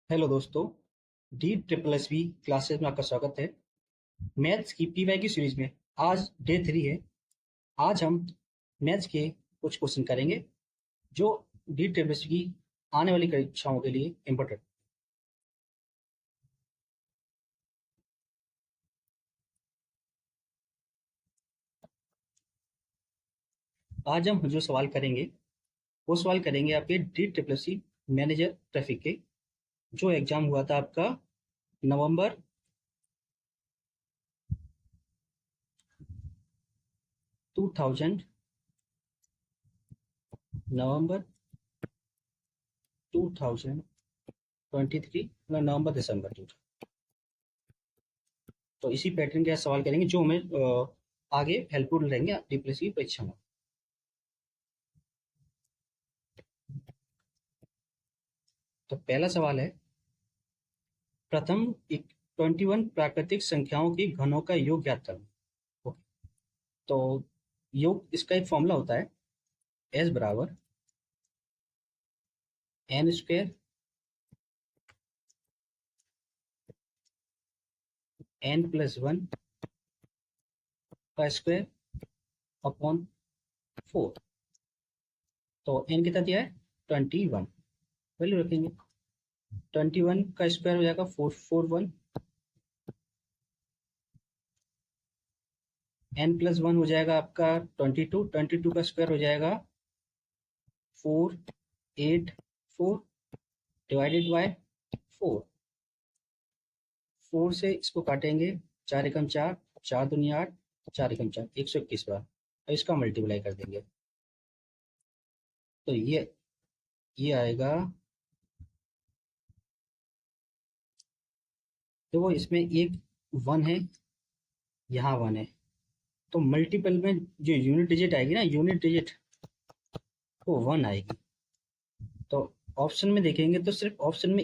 Hello दोस्तों। D triple S B classes में आपका स्वागत है। मैथ्स की पीवाई की सीरीज में आज डे 3 है। आज हम मैथ्स के कुछ क्वेश्चन करेंगे जो डी ट्रिपल एस की आने वाली परीक्षाओं के लिए इम्पोर्टेंट। आज हम जो सवाल करेंगे वो सवाल करेंगे आपके D triple S C manager traffic के, जो एग्जाम हुआ था आपका नवंबर 2000 नवंबर 2023 मतलब नवंबर दिसंबर 2000। तो इसी पैटर्न के सवाल करेंगे जो हमें आगे हेल्पफुल रहेंगे डीपीएससी की परीक्षा में। तो पहला सवाल है, प्रथम 21 प्राकृतिक संख्याओं की घनों का योग ज्ञात करना। ओके, तो योग इसका एक फॉर्मूला होता है, एस बराबर N square N plus one का स्क्वायर अपॉन 4। तो एन कितना दिया है 21, वैल्यू रखेंगे। 21 का स्क्वायर हो जाएगा 441, एन प्लस वन हो जाएगा आपका 22, 22 का स्क्वायर हो जाएगा 484 डिवाइडेड बाय 4। 4 से इसको काटेंगे, 4 एकम 4, 4 दूनी 8, 4 एकम 4, 121 बार। अब इसका मल्टीप्लाई कर देंगे तो ये आएगा। देखो इसमें एक 1 है, यहाँ 1 है, तो मल्टीपल में जो यूनिट डिजिट आएगी ना, यूनिट डिजिट वो 1 आएगी। तो ऑप्शन में देखेंगे तो सिर्फ ऑप्शन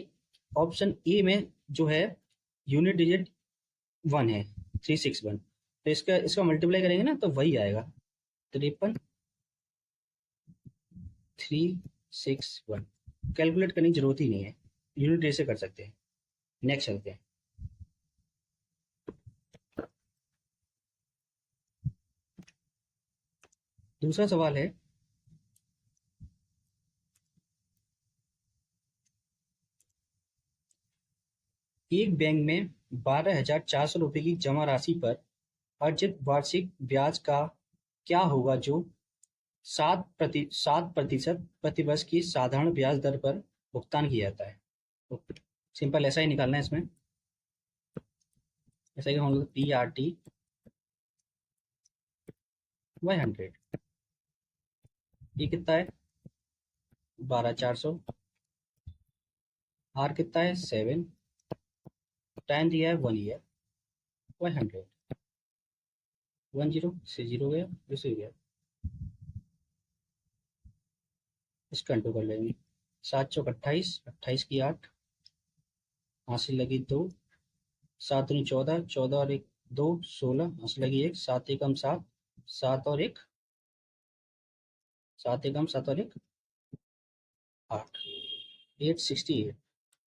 ए में जो है यूनिट डिजिट 1 है, 361। तो इसका इसका मल्टीप्लाई करेंगे ना तो वही आएगा 53 361। कैलकुलेट करने की जरूरत ही नहीं है, यूनिट डिजिट से कर सकते हैं। नेक्स्ट चलते हैं। दूसरा सवाल है, एक बैंक में 12,400 रुपए की जमा राशि पर अर्जित वार्षिक ब्याज का क्या होगा जो 7% प्रतिवर्ष की साधारण ब्याज दर पर भुगतान किया जाता है। तो सिंपल ऐसा ही निकालना है इसमें। जैसा कि हम लोग PRT/100, ये कितना है 12,400, आर कितना है 7, टाइम दिया है 1 ईयर, 100, 10 से 0 गया, दूसरी गया, इसका इंटू कर लेंगे। 7 चौक 28, 28 की 8, हासिल लगी 2, 7 दूनी 14, 14 और 1 2, 16, हासिल लगी 1, 7 एकम 7, 7 और 1 7 एकम 7 और 1 8, 868।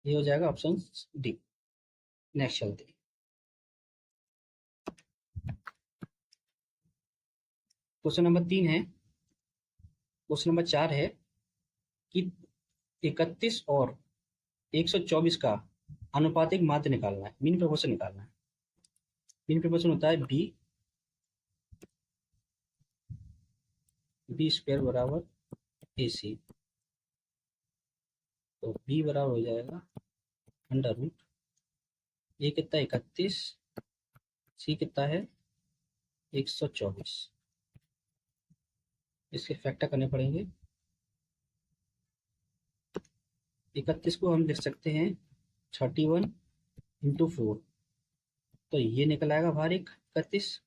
ये हो जाएगा ऑप्शन डी। नेक्स्ट चलते हैं। क्वेश्चन नंबर 3 है। क्वेश्चन नंबर 4 है कि 31 और 124 का अनुपातिक माध्य निकालना है, मीन प्रपोर्शन निकालना है। मीन प्रपोर्शन होता है बी स्क्वायर बराबर ए सी। तो बी बराबर हो जाएगा अंडर रूट, ए कितना 31, सी कितना है 124। इसके फैक्टर करने पड़ेंगे। 31 को हम लिख सकते हैं 31 × 4, तो ये निकल आएगा बाहर 31।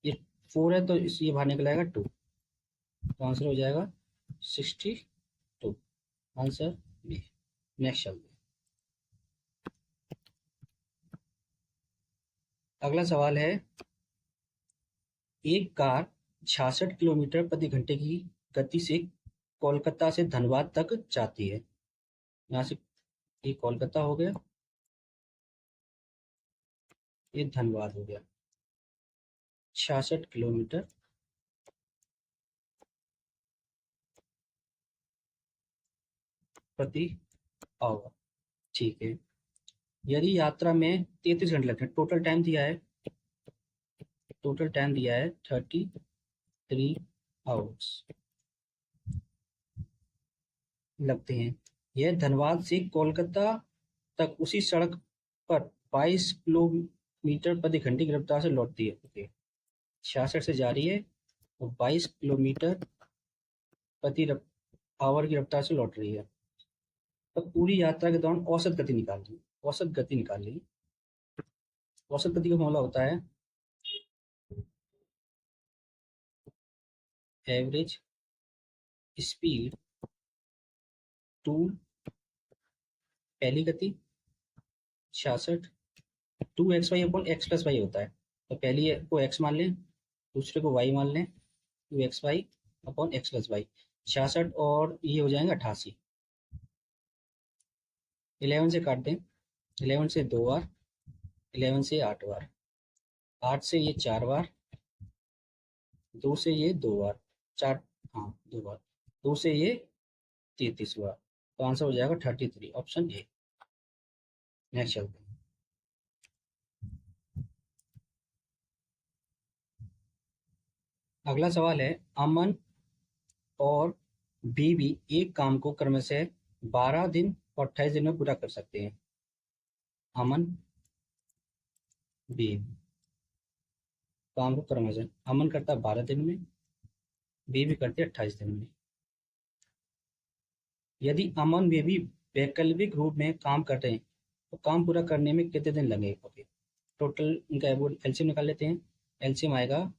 ये 4 है तो ये बाहर निकल आएगा 2, तो आंसर हो जाएगा 62। Answer B. नेक्स्ट चलते हैं। अगला सवाल है, एक कार 66 किलोमीटर प्रति घंटे की गति से कोलकाता से धनबाद तक जाती है। यहाँ से ये कोलकाता हो गया, ये धनबाद हो गया। 66 किलोमीटर प्रति आवर। ठीक है। यदि यात्रा में 33 घंटे लगते हैं, टोटल टाइम दिया है 33 आवर्स लगते हैं। यह धनबाद से कोलकाता तक उसी सड़क पर 22 किलोमीटर प्रति घंटे की रफ्तार से लौटती है। ओके, 66 से जा रही है और 22 किलोमीटर प्रति आवर की रफ्तार से लौट रही है। तो पूरी यात्रा के दौरान औसत गति निकाल ली। औसत गति का फॉर्मूला होता है एवरेज स्पीड टू पहली गति 66 2xy upon x plus Y होता है। तो पहली को x मान लें, दूसरे को y मान लें, 2xy upon x plus Y. 66 और ये हो जाएंगे 88। 11 से काट दें, 11 से 2 बार, 11 से 8 बार, 8 से ये 4 बार, 2 से ये 2 बार, 4, हाँ 2 बार, 2 से ये 33 बार। तो आंसर हो जाएगा 33, ऑप्शन ए। नेक्स्ट चलते हैं। अगला सवाल है, अमन और बीवी एक काम को क्रमशः 12 दिन और 28 दिन में पूरा कर सकते हैं। अमन बीवी काम को क्रमशः, अमन करता है 12 दिन में, बीवी करती है 28 दिन में। यदि अमन बीवी वैकल्पिक रूप में काम करते हैं तो काम पूरा करने में कितने दिन लगेंगे? ओके, टोटल इनका एलसीएम निकाल लेते हैं। एलसीएम आएगा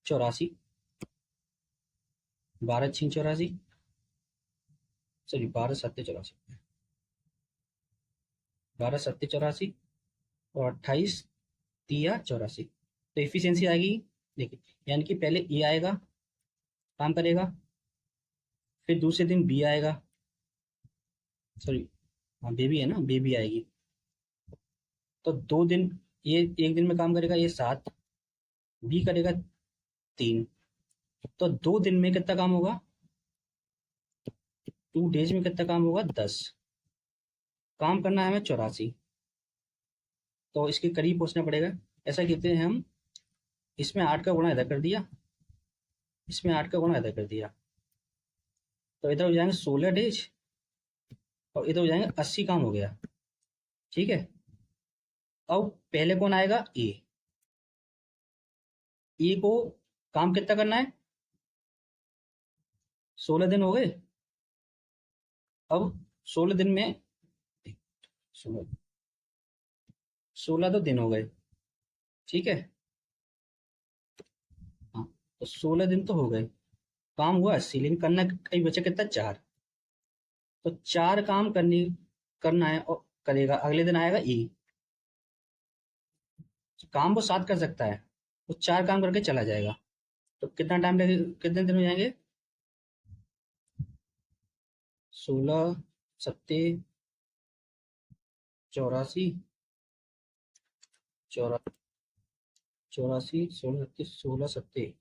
84, 12 6 84, सॉरी 12 7 84, 12 7 84 और 28 तिया 84। तो इफिशियंसी आएगी, देखिए, यानी कि पहले ए आएगा, काम करेगा, फिर दूसरे दिन बी आएगा, सॉरी हाँ बेबी है ना, बेबी आएगी। तो 2 दिन, ये एक दिन में काम करेगा, ये 7, बी करेगा 3। तो 2 दिन में कितना काम होगा? 2 डेज में कितना काम होगा? 10। काम करना है हमें 84, तो इसके करीब पहुंचना पड़ेगा। ऐसा कहते हैं हम, इसमें 8 का गुणा इधर कर दिया, इसमें 8 का गुणा इधर कर दिया, तो इधर हो जाएंगे 16 डेज और इधर हो जाएंगे 80। काम हो गया। ठीक है, अब पहले कौन आएगा? ए। ए को काम कितना करना है? 16 दिन हो गए। अब 16 दिन में 16 तो दिन हो गए। ठीक है, हाँ, तो 16 दिन तो हो गए, काम हुआ 80, लेकिन करना कहीं बचा कितना? 4। तो 4 काम करना है और करेगा। अगले दिन आएगा ई, काम वो 7 कर सकता है, वो 4 काम करके चला जाएगा। तो कितना टाइम लगेगा, कितने दिन हो जाएंगे? 16 सत्ते 84, 84 16 सत्ते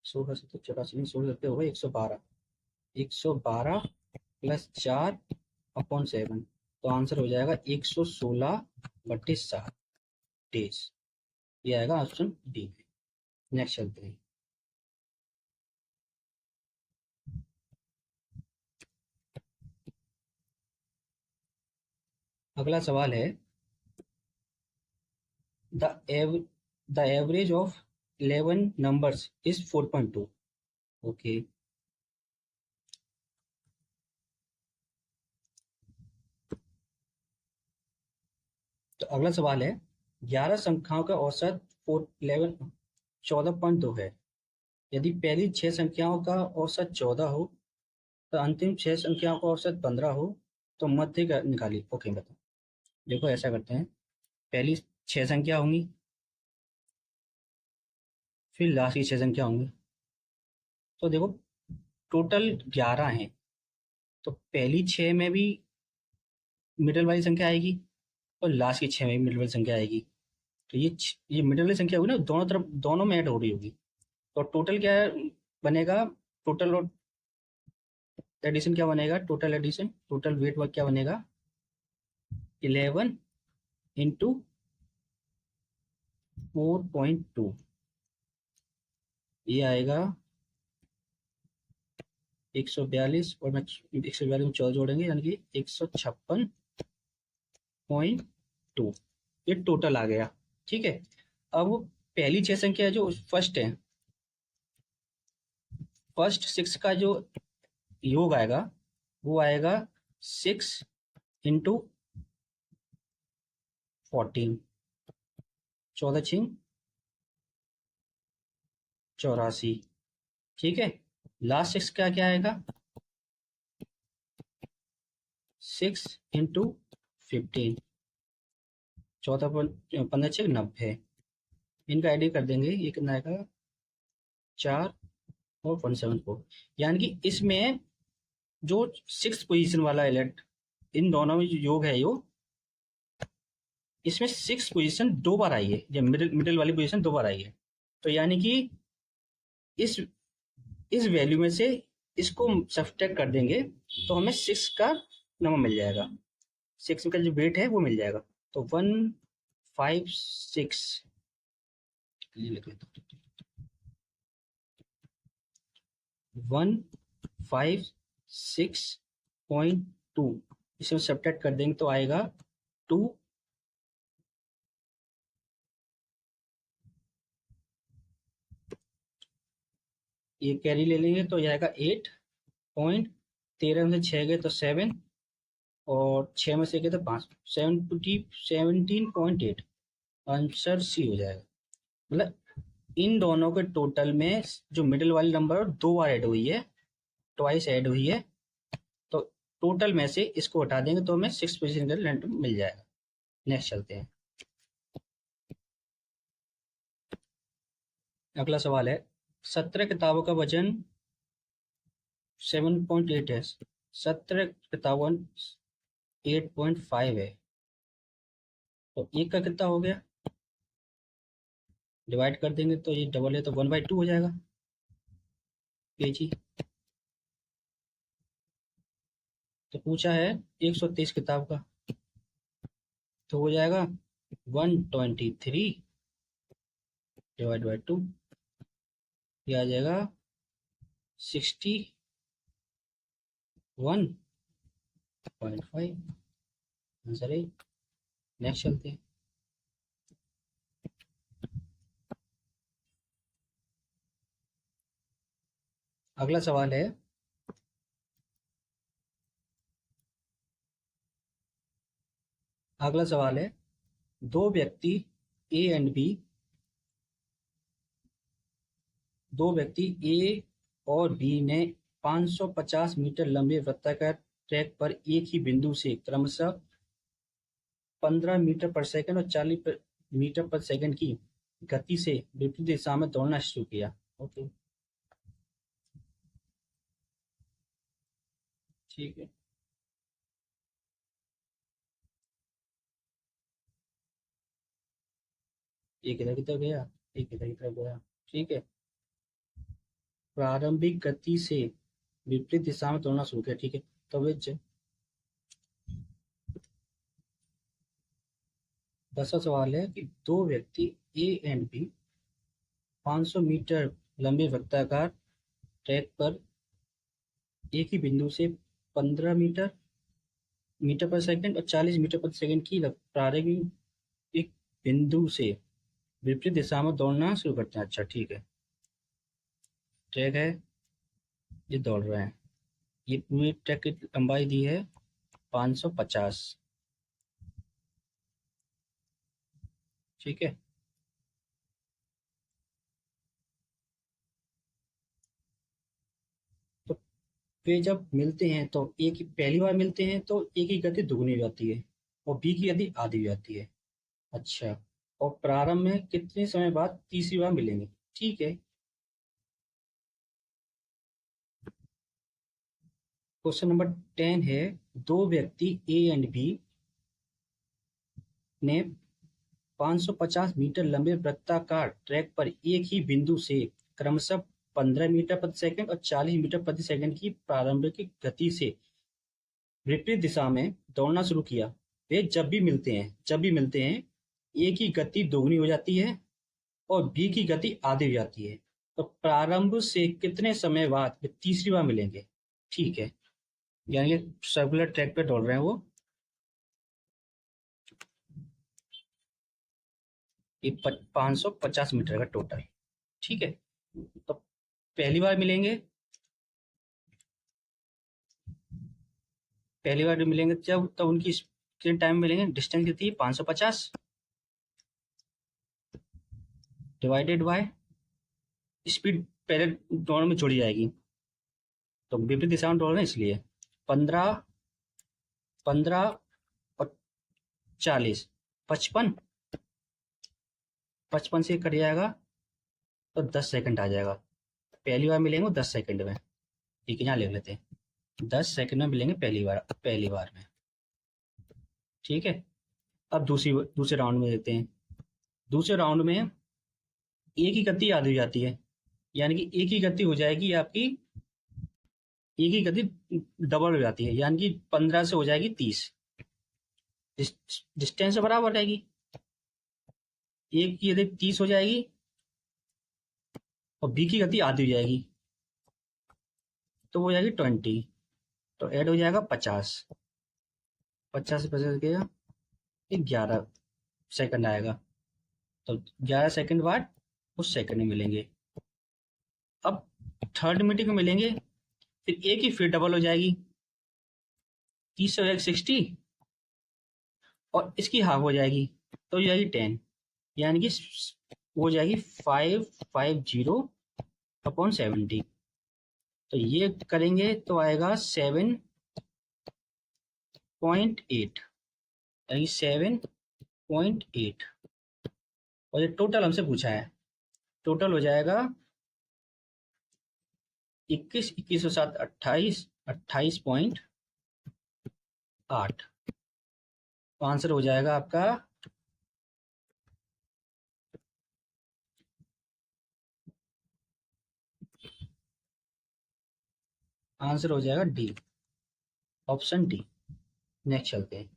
84 नहीं, 16 सत्ते हो गए 112, 112 प्लस 4/7, तो आंसर हो जाएगा 116/7 डेज। ये आएगा ऑप्शन डी में। नेक्स्ट चलते हैं। अगला सवाल है, the above the average of 11 numbers is 4.2। Okay, तो अगला सवाल है, 11 संख्याओं का औसत 14 है। यदि पहली 6 संख्याओं का औसत 14 हो तो अंतिम 6 संख्याओं का औसत 15 हो, तो मध्य का निकालिए। ओके, बताओ। देखो ऐसा करते हैं, पहली 6 संख्या होंगी, फिर लास्ट की 6 संख्या होंगी। तो देखो टोटल 11 हैं, तो पहली 6 में भी मिडल वाली संख्या आएगी और लास्ट की 6 में भी मिडल वाली संख्या आएगी। तो ये मिडल वाली संख्या होगी ना, दोनों तरफ दोनों में ऐड हो रही होगी। तो टोटल क्या बनेगा, टोटल एडिशन क्या बनेगा, total addition, total weight work क्या बनेगा, 11 इंटू 4.2, ये आएगा 142, और मैं 142 में 14 जोड़ेंगे यानी कि 156.2, ये टोटल आ गया। ठीक है, अब पहली 6 संख्या जो फर्स्ट है, फर्स्ट 6 का जो योग आएगा वो आएगा 6 इंटू 14, 14 छिंग 84। ठीक है, लास्ट 6 का क्या आएगा, 6 इंटू 15, 15 छिंग 90, इनका एडिट कर देंगे, ये कितना आएगा 4 और 174। यानी कि इसमें जो 6 पोजीशन वाला एलिमेंट, इन दोनों में जो योग है यो, इसमें 6 पोजीशन 2 बार आई है, जब मिडिल वाली पोजीशन 2 बार आई है। तो यानी कि इस इस वैल्यू में से इसको सब्ट्रैक्ट कर देंगे तो हमें 6 का नंबर मिल जाएगा, 6 का जो वेट है वो मिल जाएगा। तो 156, ये लिख लेता हूँ, 156.2, इसमें सब्ट्रैक्ट कर देंगे तो आएगा 2, ये कैरी ले लेंगे तो ये आएगा 8.13 में से 6 गए तो 7, और 6 में से गए तो 5, 17.8, आंसर सी हो जाएगा। मतलब इन दोनों के टोटल में जो मिडिल वाली नंबर 2 बार ऐड हुई है, ट्वाइस ऐड हुई है, तो टोटल में से इसको हटा देंगे तो हमें 6 पोजीशन का लेंथ मिल जाएगा। नेक्स्ट चलते हैं, अगला सवाल है 17 किताबों का वजन 7.8 है, 17 किताबों 8.5 है, तो एक का कितना हो गया, डिवाइड कर देंगे तो ये डबल है तो 1/2 हो जाएगा केजी। तो पूछा है 123 किताब का, तो हो जाएगा 123 डिवाइड बाई 2, ये आ जाएगा 61.5, आंसर है। नेक्स्ट चलते हैं, अगला सवाल है दो व्यक्ति ए एंड बी, दो व्यक्ति ए और बी ने 550 मीटर लंबे वृत्ताकार ट्रैक पर एक ही बिंदु से क्रमशः 15 मीटर पर सेकंड और 40 मीटर पर सेकंड की गति से विपरीत दिशा में दौड़ना शुरू किया। ओके, ठीक है, एक इधर की तरफ गया, एक इधर की तरफ गया। ठीक है, प्रारंभिक गति से विपरीत दिशा में दौड़ना शुरू किया। ठीक है, तो विच 10वां सवाल है कि दो व्यक्ति ए एंड बी 500 मीटर लंबे वृत्ताकार ट्रैक पर एक ही बिंदु से 15 मीटर मीटर पर सेकंड और 40 मीटर पर सेकंड की प्रारंभिक एक बिंदु से विपरीत दिशा में दौड़ना शुरू करते हैं। अच्छा, ठीक है, ट्रैक है, ये दौड़ रहे हैं, ये पूरी ट्रैक की लंबाई दी है 550। ठीक है, तो वे जब मिलते हैं तो ए की पहली बार मिलते हैं तो ए की गति दुगनी हो जाती है और बी की गति आधी हो जाती है। अच्छा, और प्रारंभ में कितने समय बाद तीसरी बार मिलेंगे। ठीक है, क्वेश्चन नंबर 10 है, दो व्यक्ति ए एंड बी ने 550 मीटर लंबे वृत्ताकार ट्रैक पर एक ही बिंदु से क्रमशः 15 मीटर प्रति सेकंड और 40 मीटर प्रति सेकंड की प्रारंभिक गति से विपरीत दिशा में दौड़ना शुरू किया। वे जब भी मिलते हैं ए की गति दोगुनी हो जाती है और बी की गति आधी हो जाती है। तो प्रारंभ से कितने समय बाद वे तीसरी बार मिलेंगे? ठीक है, यानी सर्कुलर ट्रैक पे दौड़ रहे हैं वो। ये 550 मीटर का टोटल। ठीक है, तो पहली बार मिलेंगे, जब तब उनकी कितने टाइम मिलेंगे? डिस्टेंस कितनी है? 550 डिवाइडेड बाय स्पीड पहले दौड़ में जोड़ी जाएगी, तो विपरीत दिशा में दौड़ रहे हैं इसलिए 15 15 और 40 55 55 से कट जाएगा तो 10 सेकंड आ जाएगा। पहली बार मिलेंगे 10 सेकंड में। ठीक है, यहाँ लिख लेते हैं 10 सेकंड में मिलेंगे पहली बार में। ठीक है, अब दूसरे राउंड में देखते हैं। दूसरे राउंड में एक ही गति आधी हो जाती है, यानी कि एक ही गति हो जाएगी आपकी, एक ही गति डबल हो जाती है, यानी कि 15 से हो जाएगी 30। डिस्टेंस बराबर रहेगी, एक की गति 30 हो जाएगी और बी की गति आधी हो जाएगी, तो वो हो जाएगी 20। तो ऐड हो जाएगा 50, 50 से 50 गया 11 सेकंड आएगा। तो 11 सेकंड बाद उस सेकंड में मिलेंगे। अब थर्ड मीटिंग में मिलेंगे, फिर एक ही फिर डबल हो जाएगी, 30 से हो जाएगी 60 और इसकी हाफ हो जाएगी तो हो जाएगी 10, यानी कि वो हो जाएगी 550/70। तो ये करेंगे तो आएगा 7.8, यानी 7.8। और ये टोटल हमसे पूछा है, टोटल हो जाएगा 21, 21 और 7 28, 28.8। तो आंसर हो जाएगा आपका डी, ऑप्शन डी। नेक्स्ट चलते हैं।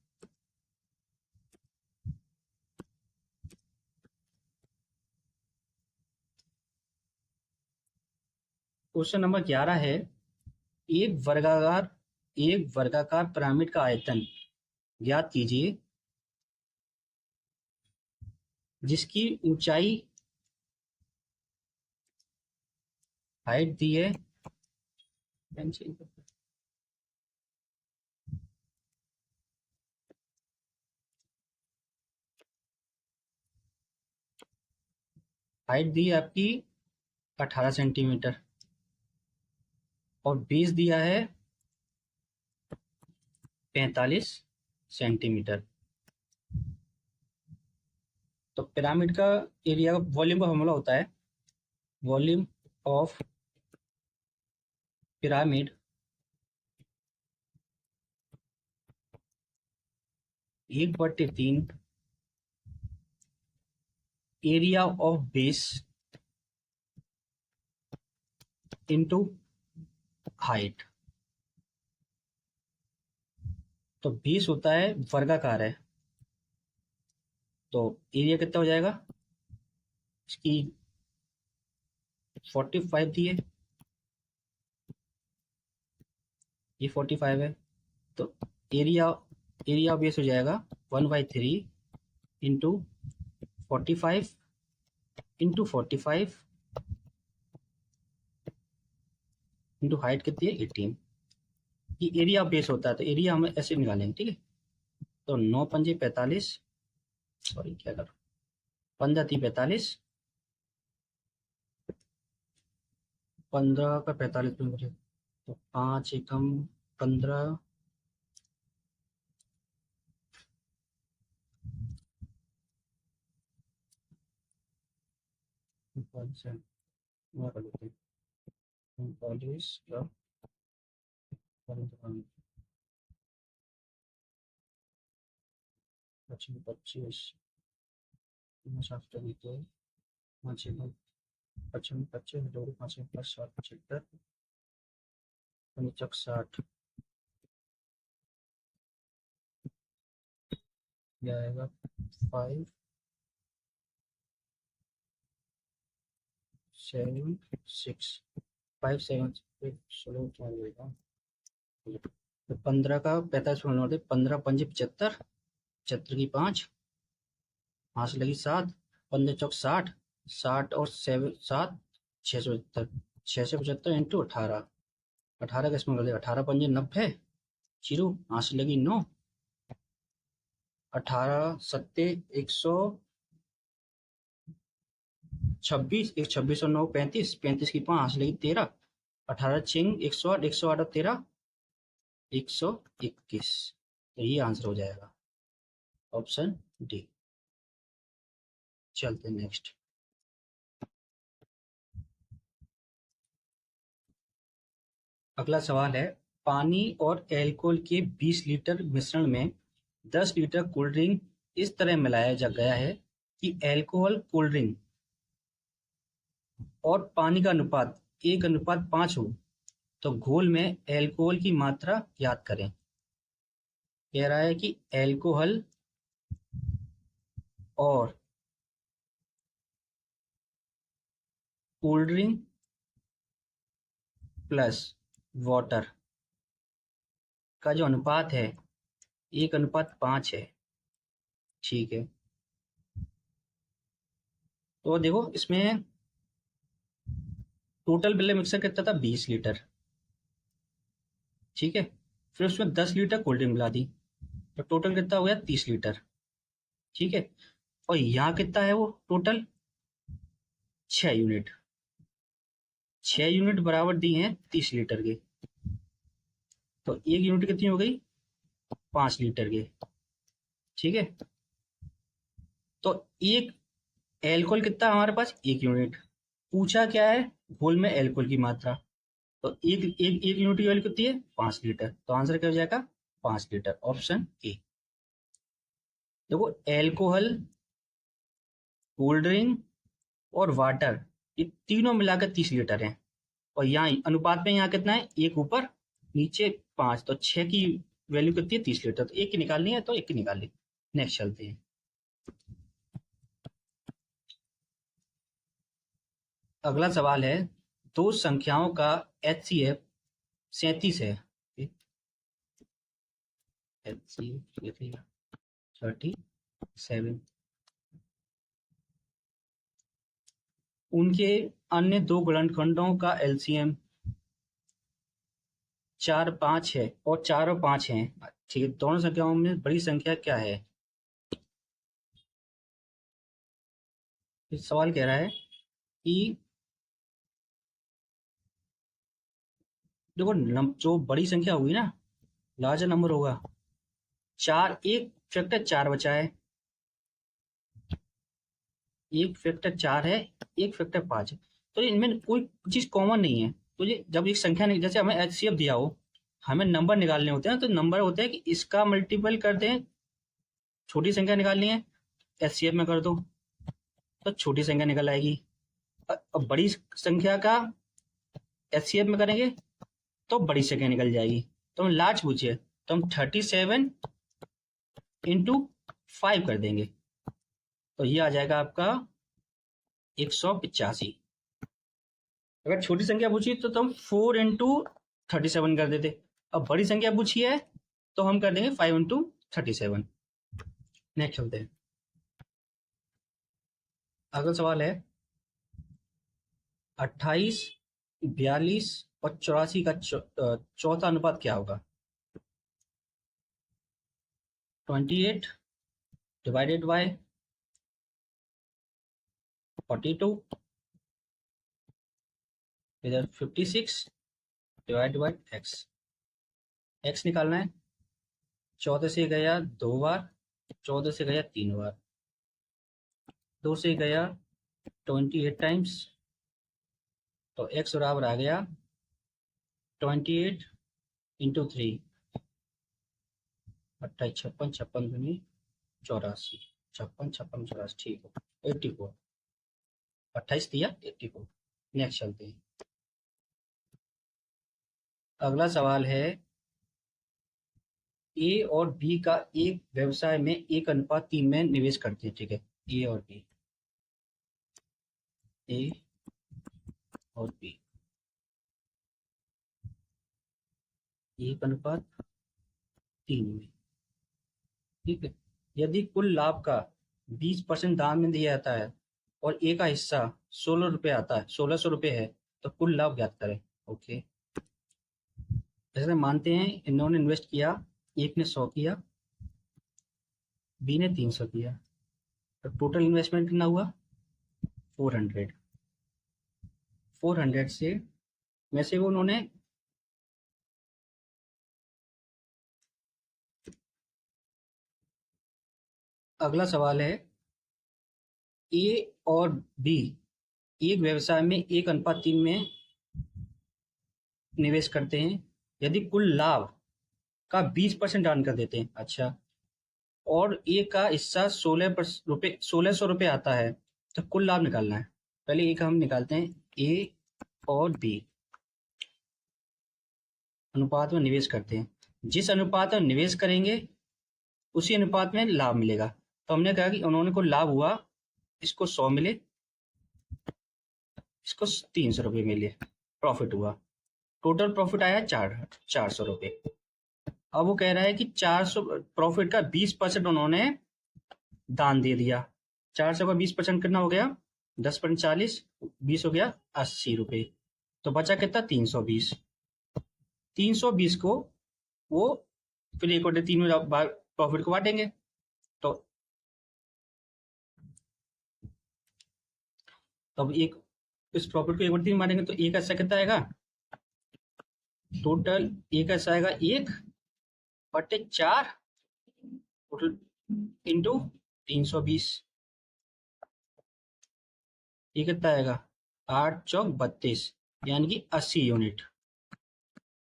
क्वेश्चन नंबर 11 है, एक वर्गाकार पिरामिड का आयतन ज्ञात कीजिए जिसकी ऊंचाई, हाइट दी है, हाइट दी है आपकी 18 सेंटीमीटर और बेस दिया है 45 सेंटीमीटर। तो पिरामिड का एरिया, वॉल्यूम का फॉर्मूला होता है volume of pyramid 1/3 area of base into height. तो बेस होता है वर्गाकार है, तो एरिया कितना हो जाएगा इसकी 45 दी है, ये 45 है, तो एरिया एरिया बेस हो जाएगा 1/3 इंटू 45 इंटू 45 इंटू हाइट कितनी है 18। ये एरिया बेस होता है, तो एरिया हम ऐसे निकालेंगे। ठीक है, तो 9×5 45, सॉरी क्या करो, 15×3 45, 15 का 45 में मुझे, तो 5 एकम 15, पच्चीस 25 पाँच एक पचपन 25 दो 5 प्लस 7 75 पंचक 60 यह आएगा 5 7 6 5 7 स्लो क्या होगा। तो 15 का 45 मिनट होते 15 पंजे 75 75 की 5 हाथ से लगी 7 15 चौक 60 60 और 7 675 675 इंटू 18 18 का इसमें 18 पंजे 90 जीरो हाथ से लगी 9 18 सत्ते 126 एक 26 और 9 35 35 की 5 हाथ से लगी 13 18 चिंग 108 108 और 13 121। तो ये आंसर हो जाएगा ऑप्शन डी। चलते नेक्स्ट। अगला सवाल है पानी और एल्कोहल के 20 लीटर मिश्रण में 10 लीटर कोल्ड ड्रिंक इस तरह मिलाया जा गया है कि एल्कोहल कोल्ड ड्रिंक और पानी का अनुपात 1:5 हो। तो घोल में एल्कोहल की मात्रा ज्ञात करें। कह रहा है कि एल्कोहल और कोल्ड ड्रिंक प्लस वाटर का जो अनुपात है 1:5 है। ठीक है, तो देखो इसमें टोटल बिल्ले मिक्सर कितना था 20 लीटर। ठीक है, फिर उसमें 10 लीटर कोल्ड ड्रिंक मिला दी तो टोटल कितना हो गया 30 लीटर। ठीक है, और यहाँ कितना है वो टोटल 6 यूनिट। 6 यूनिट बराबर दिए हैं 30 लीटर के, तो एक यूनिट कितनी हो गई 5 लीटर के। ठीक है, तो एक एल्कोहल कितना हमारे पास 1 यूनिट। पूछा क्या है घोल में एल्कोहल की मात्रा, तो एक यूनिट की वैल्यू कितनी है 5 लीटर। तो आंसर क्या हो जाएगा 5 लीटर ऑप्शन ए। देखो एल्कोहल कोल्ड ड्रिंक और वाटर ये तीनों मिलाकर 30 लीटर हैं, और यहाँ अनुपात में यहाँ कितना है एक ऊपर नीचे 5, तो 6 की वैल्यू कितनी है 30 लीटर, तो एक की निकालनी है तो एक की निकाल ली। नेक्स्ट चलते हैं। अगला सवाल है दो संख्याओं का HCF 37 है। HCF 37, उनके अन्य दो गुणनखंडों का LCM 4 5 है और 4 और 5 है। ठीक है, दोनों संख्याओं में बड़ी संख्या क्या है। इस सवाल कह रहा है कि देखो जो बड़ी संख्या होगी ना लार्जर नंबर होगा 4, एक फैक्टर 4 बचा है, एक फैक्टर 4 है, एक फैक्टर 5 है, तो इनमें कोई चीज कॉमन नहीं है। तो ये जब एक संख्या नहीं, जैसे हमें HCF दिया हो हमें नंबर निकालने होते हैं, तो नंबर होते हैं कि इसका मल्टीपल करते हैं, छोटी संख्या निकालनी है HCF में कर दो तो छोटी संख्या निकल आएगी। अब बड़ी संख्या का HCF में करेंगे तो बड़ी संख्या निकल जाएगी। तो हम लार्ज पूछिए तो हम 37 इंटू 5 कर देंगे, तो ये आ जाएगा आपका 185। अगर छोटी संख्या पूछी तो हम 4 इंटू 37 कर देते। अब बड़ी संख्या पूछी है तो हम कर देंगे 5 इंटू 37। नेक्स्ट चलते हैं। अगला सवाल है 28, 42 और 84 का चौथा अनुपात क्या होगा। 28 डिवाइडेड बाय 42 इधर 56 डिवाइड बाय एक्स निकालना है। 14 से गया 2 बार, 14 से गया 3 बार, 2 से गया 28 टाइम्स, तो एक्स बराबर आ गया 28 इंटू 3, 28, 56, 56 दूनी 84, 56, 56, 84, ठीक हो 84, 28 दिया 84। नेक्स्ट चलते हैं। अगला सवाल है, ए और बी का एक व्यवसाय में 1:3 में निवेश करते हैं। ठीक है, ए और बी, ए और बी 1:3 में। ठीक है, यदि कुल लाभ का 20% दान में दिया जाता है और ए का हिस्सा 16 रुपये आता है, 1600 रुपये है, तो कुल लाभ ज्ञात करें। ओके, जैसे मानते हैं इन्होंने इन्वेस्ट किया, एक ने 100 किया, बी ने 300 किया, तो टोटल इन्वेस्टमेंट कितना हुआ 400। 400 से में से वो उन्होंने अगला सवाल है, ए और बी एक व्यवसाय में 1:3 में निवेश करते हैं। यदि कुल लाभ का 20% दान कर देते हैं, अच्छा, और ए का हिस्सा 1600 रुपये आता है, तो कुल लाभ निकालना है। पहले एक हम निकालते हैं, ए और बी अनुपात में निवेश करते हैं। जिस अनुपात में निवेश करेंगे उसी अनुपात में लाभ मिलेगा। तो हमने कहा कि उन्होंने को लाभ हुआ, इसको 100 मिले, इसको 300 रुपये मिले, प्रॉफिट हुआ। टोटल प्रॉफिट आया 400 रुपये। अब वो कह रहा है कि 400 प्रॉफिट का 20% उन्होंने दान दे दिया। 400 का 20% कितना हो गया, 10% 40, 20 हो गया 80 रुपये। तो बचा कितना 320। 320 को वो फिर 1/3 में प्रॉफिट को बांटेंगे। तो तब एक इस प्रॉफिट को 1/3 में बांटेंगे तो एक ऐसा कितना आएगा, टोटल एक ऐसा आएगा 1/4 टोटल इंटू 320। ये कितना आएगा 8 चौक 32, यानी कि 80 यूनिट।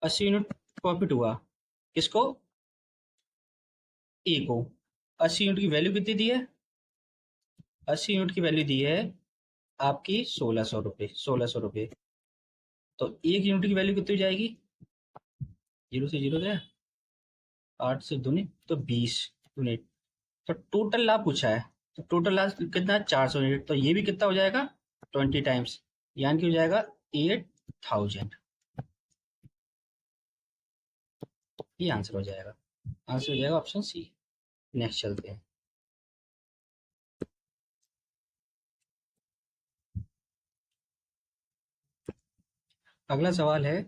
80 यूनिट प्रॉफिट हुआ, किसको, ए को। 80 यूनिट की वैल्यू कितनी दी है, 80 यूनिट की वैल्यू दी है आपकी 1600 रुपये। 1600 रुपये, तो एक यूनिट की वैल्यू कितनी हो जाएगी, 0 से 0 गया, 8 से दूनी तो 20 यूनिट। तो टोटल लाभ पूछा है, तो टोटल लाभ कितना 400 यूनिट। तो ये भी कितना हो जाएगा 20 टाइम्स, यानी कि हो जाएगा 8000। ये आंसर हो जाएगा। आंसर हो जाएगा ऑप्शन सी। नेक्स्ट चलते हैं। अगला सवाल है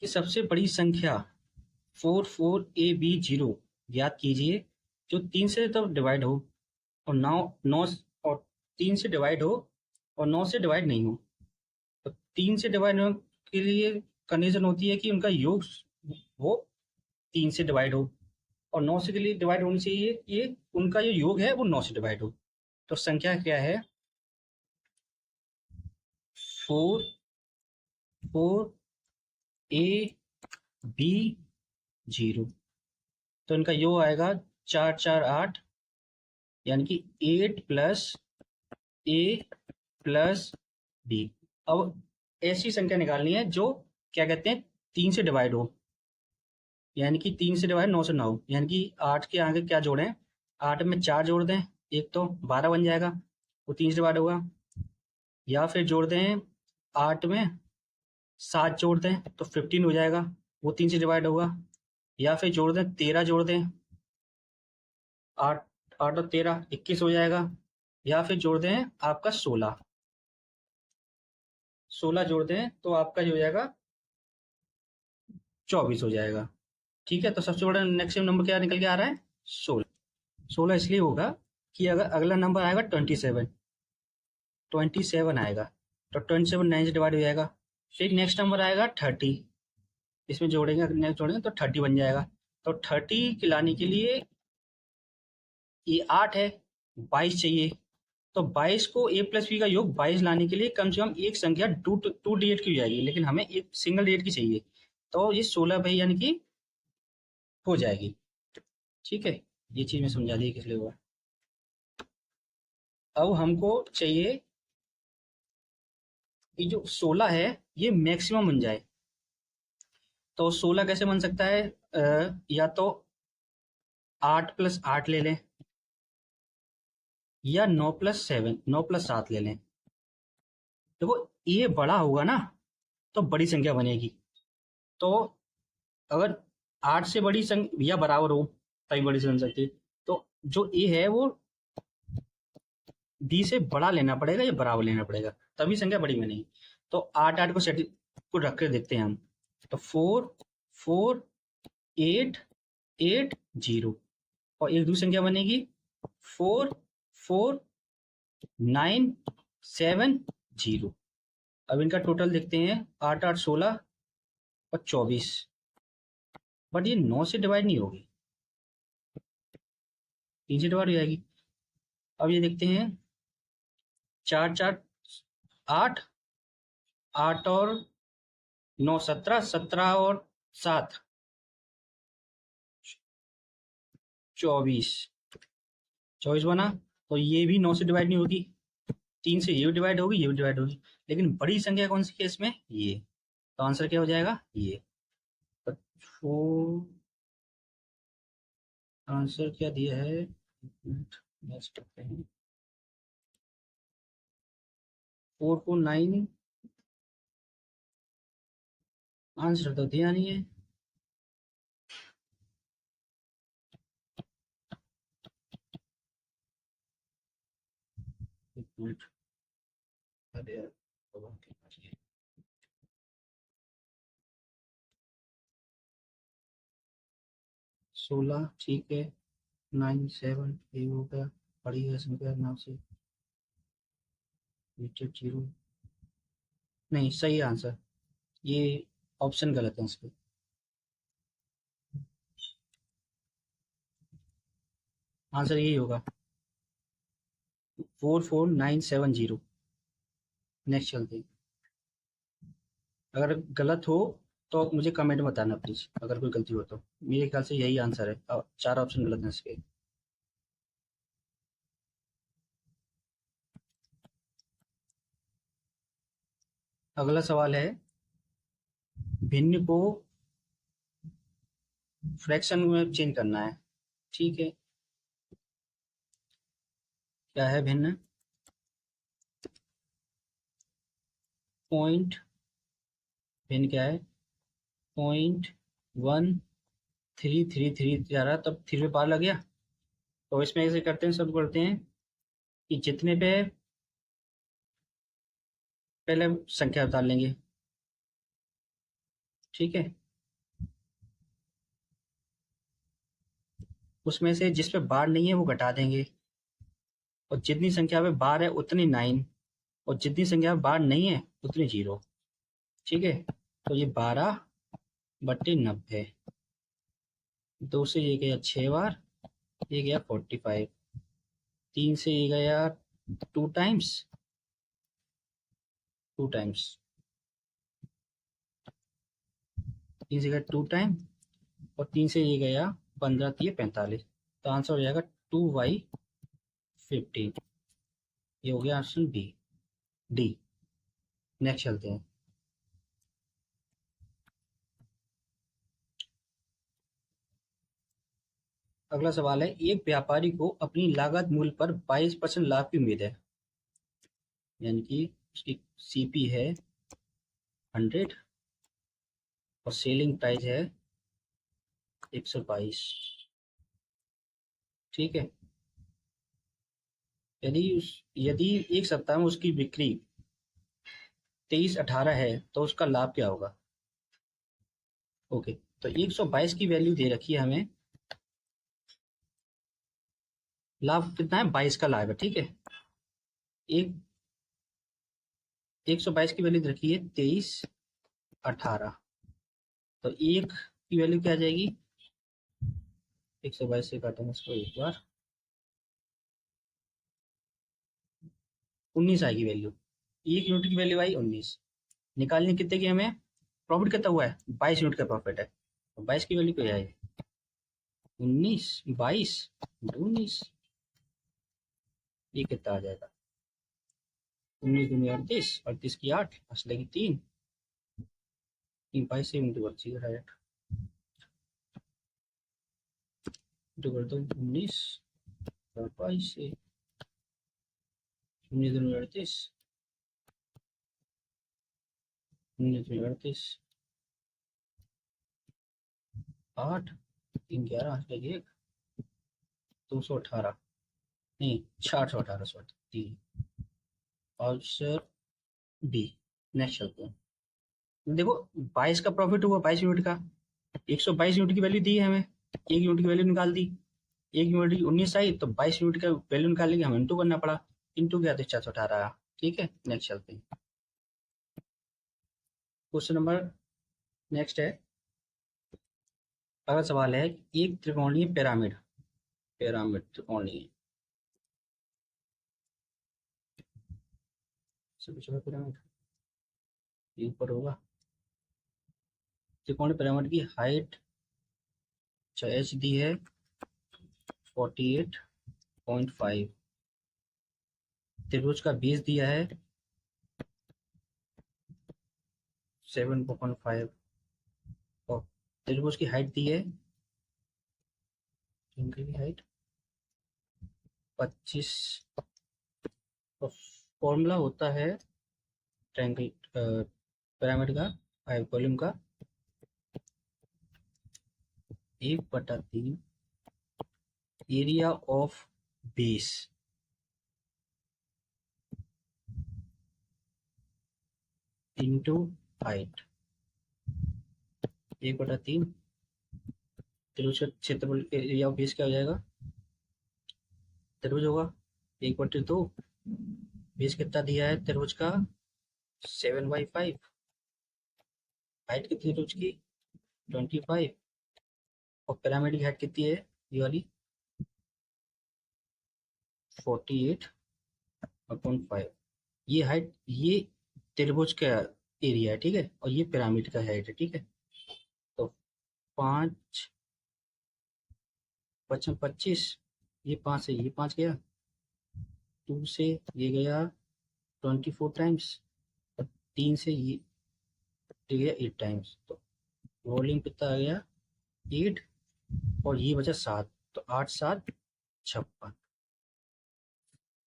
कि सबसे बड़ी संख्या 44AB0 ज्ञात कीजिए जो 3 से तब डिवाइड हो और 9 और 3 से डिवाइड हो और 9 से डिवाइड नहीं हो। तो 3 से डिवाइड होने के लिए कंडीशन होती है कि उनका योग वो 3 से डिवाइड हो, और 9 से के लिए डिवाइड होनी चाहिए ये उनका जो योग है वो 9 से डिवाइड हो। तो संख्या क्या है 4 4AB0, तो इनका योग आएगा 4 4 8, यानी कि 8 + A + B। अब ऐसी संख्या निकालनी है जो क्या कहते हैं 3 से डिवाइड हो, यानी कि 3 से डिवाइड 9 से ना हो, यानी कि 8 के आगे क्या जोड़ें, 8 में 4 जोड़ दें, एक तो 12 बन जाएगा, वो 3 से डिवाइड होगा। या फिर जोड़ दें 8 में 7 जोड़ दें तो 15 हो जाएगा, वो 3 से डिवाइड होगा। या फिर जोड़ दें 13 जोड़ दें, 8 8 और 13 21 हो जाएगा। या फिर जोड़ दें आपका 16 जोड़ दें तो आपका जो हो जाएगा 24 हो जाएगा। ठीक है, तो सबसे बड़ा नेक्स्ट नंबर क्या निकल के आ रहा है 16 इसलिए होगा कि अगर अगला नंबर आएगा 27 आएगा, तो 27 9 से डिवाइड हो जाएगा। फिर नेक्स्ट नंबर आएगा 30, इसमें जोड़ेंगे, नेक्स्ट जोड़ेंगे तो 30 बन जाएगा। तो 30 के लाने के लिए ये 8 है, 22 चाहिए। तो 22 को a + b का योग 22 लाने के लिए कम से कम एक संख्या 2 डिजिट की हो जाएगी, लेकिन हमें एक सिंगल डिजिट की चाहिए। तो ये 16 भाई यानी कि हो जाएगी। ठीक है, ये चीज मैं समझा दी किस लिए हुआ। अब हमको चाहिए कि जो 16 है ये मैक्सिमम बन जाए। तो 16 कैसे बन सकता है? या तो 8 + 8 ले लें, या 9 + 7, 9 + 7 ले लें। देखो, ये बड़ा होगा ना तो बड़ी संख्या बनेगी। तो अगर 8 से बड़ी संख्या या बराबर हो तभी बड़ी संख्या सकती है। तो जो ए है वो बी से बड़ा लेना पड़ेगा या बराबर लेना पड़ेगा, तभी संख्या बड़ी बनेगी। तो 8 8 को सेट को रख कर देखते हैं हम। तो 4 4 8 8 0, और एक दूसरी संख्या बनेगी 4 4 9 7 0। अब इनका टोटल देखते हैं, 8 8 16 और 24। बट ये 9 से डिवाइड नहीं होगी, 3 से डिवाइड हो जाएगी। अब ये देखते हैं, 4 4 8, 8 और 9 17, 17 और 7 24, 24 बना। तो ये भी 9 से डिवाइड नहीं होगी, 3 से ये भी डिवाइड होगी, ये भी डिवाइड होगी। लेकिन बड़ी संख्या कौन सी है इसमें? ये। तो आंसर क्या हो जाएगा? ये। तो आंसर क्या दिया है, मैच करते हैं। 449। आंसर तो दिया नहीं है। एक मिनट। अरे यार, 16 ठीक है, 9 7 ये हो गया, बड़ी है संख्या 9 से, नीचे 0। नहीं, सही आंसर ये, ऑप्शन गलत है इसके। आंसर यही होगा, 44970। नेक्स्ट चलते हैं। अगर गलत हो तो मुझे कमेंट में बताना प्लीज, अगर कोई गलती हो तो। मेरे ख्याल से यही आंसर है, चार ऑप्शन गलत हैं इसके। अगला सवाल है, भिन्न को फ्रैक्शन में चेंज करना है। ठीक है, क्या है भिन्न? पॉइंट, भिन्न क्या है? 0.1333 जा रहा, तब 3 पे पार लग गया। तो इसमें ऐसे करते हैं, सब करते हैं कि जितने पे पहले संख्या बता लेंगे। ठीक है, उसमें से जिस पे बार नहीं है वो घटा देंगे, और जितनी संख्या पे बार है उतनी 9, और जितनी संख्या पे बार नहीं है उतनी 0। ठीक है, तो ये 12/90। दो से ये गया 6 बार, ये गया 45। 3 से ये गया 2 टाइम्स, 2 टाइम्स। 3 से गया 2 टाइम, और 3 से ये गया 15 × 3 = 45। तो आंसर हो जाएगा 2/15। ये हो गया ऑप्शन बी, डी। नेक्स्ट चलते हैं। अगला सवाल है, एक व्यापारी को अपनी लागत मूल्य पर 22% लाभ की उम्मीद है। यानी कि उसकी सीपी है 100 और सेलिंग प्राइस है 122। ठीक है, यदि एक सप्ताह में उसकी बिक्री 2318 है तो उसका लाभ क्या होगा? ओके, तो 122 की वैल्यू दे रखी है हमें, लाभ कितना है? 22 का लाभ है। ठीक है, एक 122 की वैल्यू दे रखी है 2318। तो एक की वैल्यू क्या आ जाएगी? 122 से काटेंगे इसको एक बार, 19 आएगी वैल्यू। एक यूनिट की वैल्यू आई 19, निकालनी कितने की हमें? प्रॉफिट कितना हुआ है, 22 यूनिट का प्रॉफिट है। 22 की वैल्यू क्या है, 19, 22, 19, ये कितना आ जाएगा, 19 दूनी 38, 38 की 8, असले की 3, 22 से इंटू कर दो डायरेक्ट, इंटू कर दो 19 और 22 से, 19 दूनी 38, 19 दूनी 38, 8, 3 11, असले की 1, 218, नहीं 418, सॉरी 3, ऑप्शन बी। नेक्स्ट चलते हैं। देखो 22 का प्रॉफिट हुआ, 22 यूनिट का, 122 यूनिट की वैल्यू दी है हमें, एक यूनिट की वैल्यू निकाल दी, एक यूनिट की 19 आई, तो 22 यूनिट का वैल्यू निकालने के हमें इंटू करना पड़ा, इंटू किया तो 418। ठीक है, नेक्स्ट चलते हैं। क्वेश्चन नंबर नेक्स्ट है, अगला सवाल है, एक त्रिकोणीय पिरामिड, पिरामिड त्रिकोणीय, पिरामिड ऊपर होगा, त्रिकोणीय पिरामिड की हाइट एच दी है 48.5, त्रिभुज का बेस दिया है 7.5, और त्रिभुज की हाइट दी है, ट्रायंगल की हाइट 25, और फॉर्मूला होता है ट्रायंगल पिरामिड का हाइपोलिम का 1/3 area of base into height, 1/3 त्रिभुज का क्षेत्रफल, एरिया ऑफ बेस क्या हो जाएगा, त्रिभुज होगा 1/2, बेस कितना दिया है त्रिभुज का 7/5, हाइट कितनी त्रिभुज की 25, और पिरामिड की हाइट कितनी है ये वाली 48/5, ये हाइट, ये त्रिभुज का एरिया है, ठीक है, और ये पिरामिड का हाइट है, ठीक है। तो 5 5 25, ये 5 से ये 5 गया, 2 से ये गया 24 टाइम्स, और 3 से ये गया 8 टाइम्स, तो वॉल्यूम कितना आ गया 8, और ये बचा 7, तो 8 7 56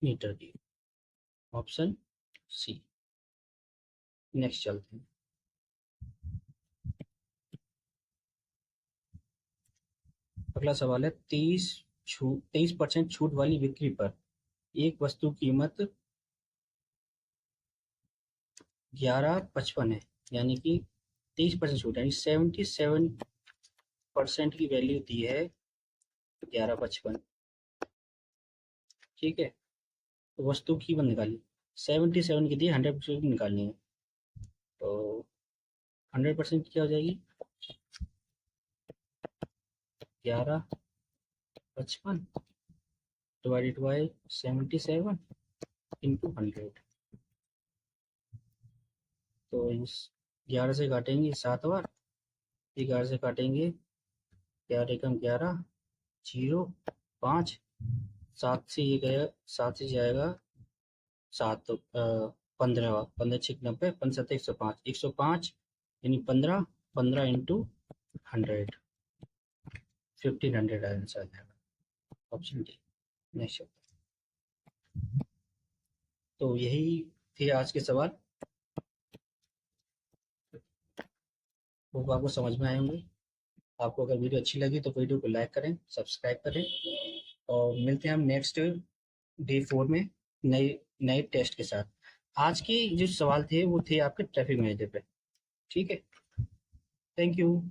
मीटर की, ऑप्शन सी। नेक्स्ट चलते हैं। अगला सवाल है, 23% छूट वाली बिक्री पर एक वस्तु कीमत 11.55 है, यानी कि 23% छूट, यानी 77% की वैल्यू दी है 11.55, ठीक है। तो वस्तु की कीमत निकाली, 77 की दी, 100% की निकालनी है, तो 100% क्या हो जाएगी 11.55 डिवाइडेड बाई 77 इंटू 100, तो इस 11 से काटेंगे 7 बार, 11 से काटेंगे 11 एकम 11, 0 5, 7 से ये गया, 7 से जाएगा 7, तो 15, 15 6 90, 15 105, 105 यानी 15, 15 इंटू 100, 1500 आंसर आ जाएगा, ऑप्शन डी। नेक्स्ट, तो यही थे आज के सवाल, वो आपको समझ में आए होंगे। आपको अगर वीडियो अच्छी लगी तो वीडियो को लाइक करें, सब्सक्राइब करें, और मिलते हैं हम नेक्स्ट डे 4 में नए नए टेस्ट के साथ। आज के जो सवाल थे वो थे आपके ट्रैफिक मैनेजर पे, ठीक है। Thank you.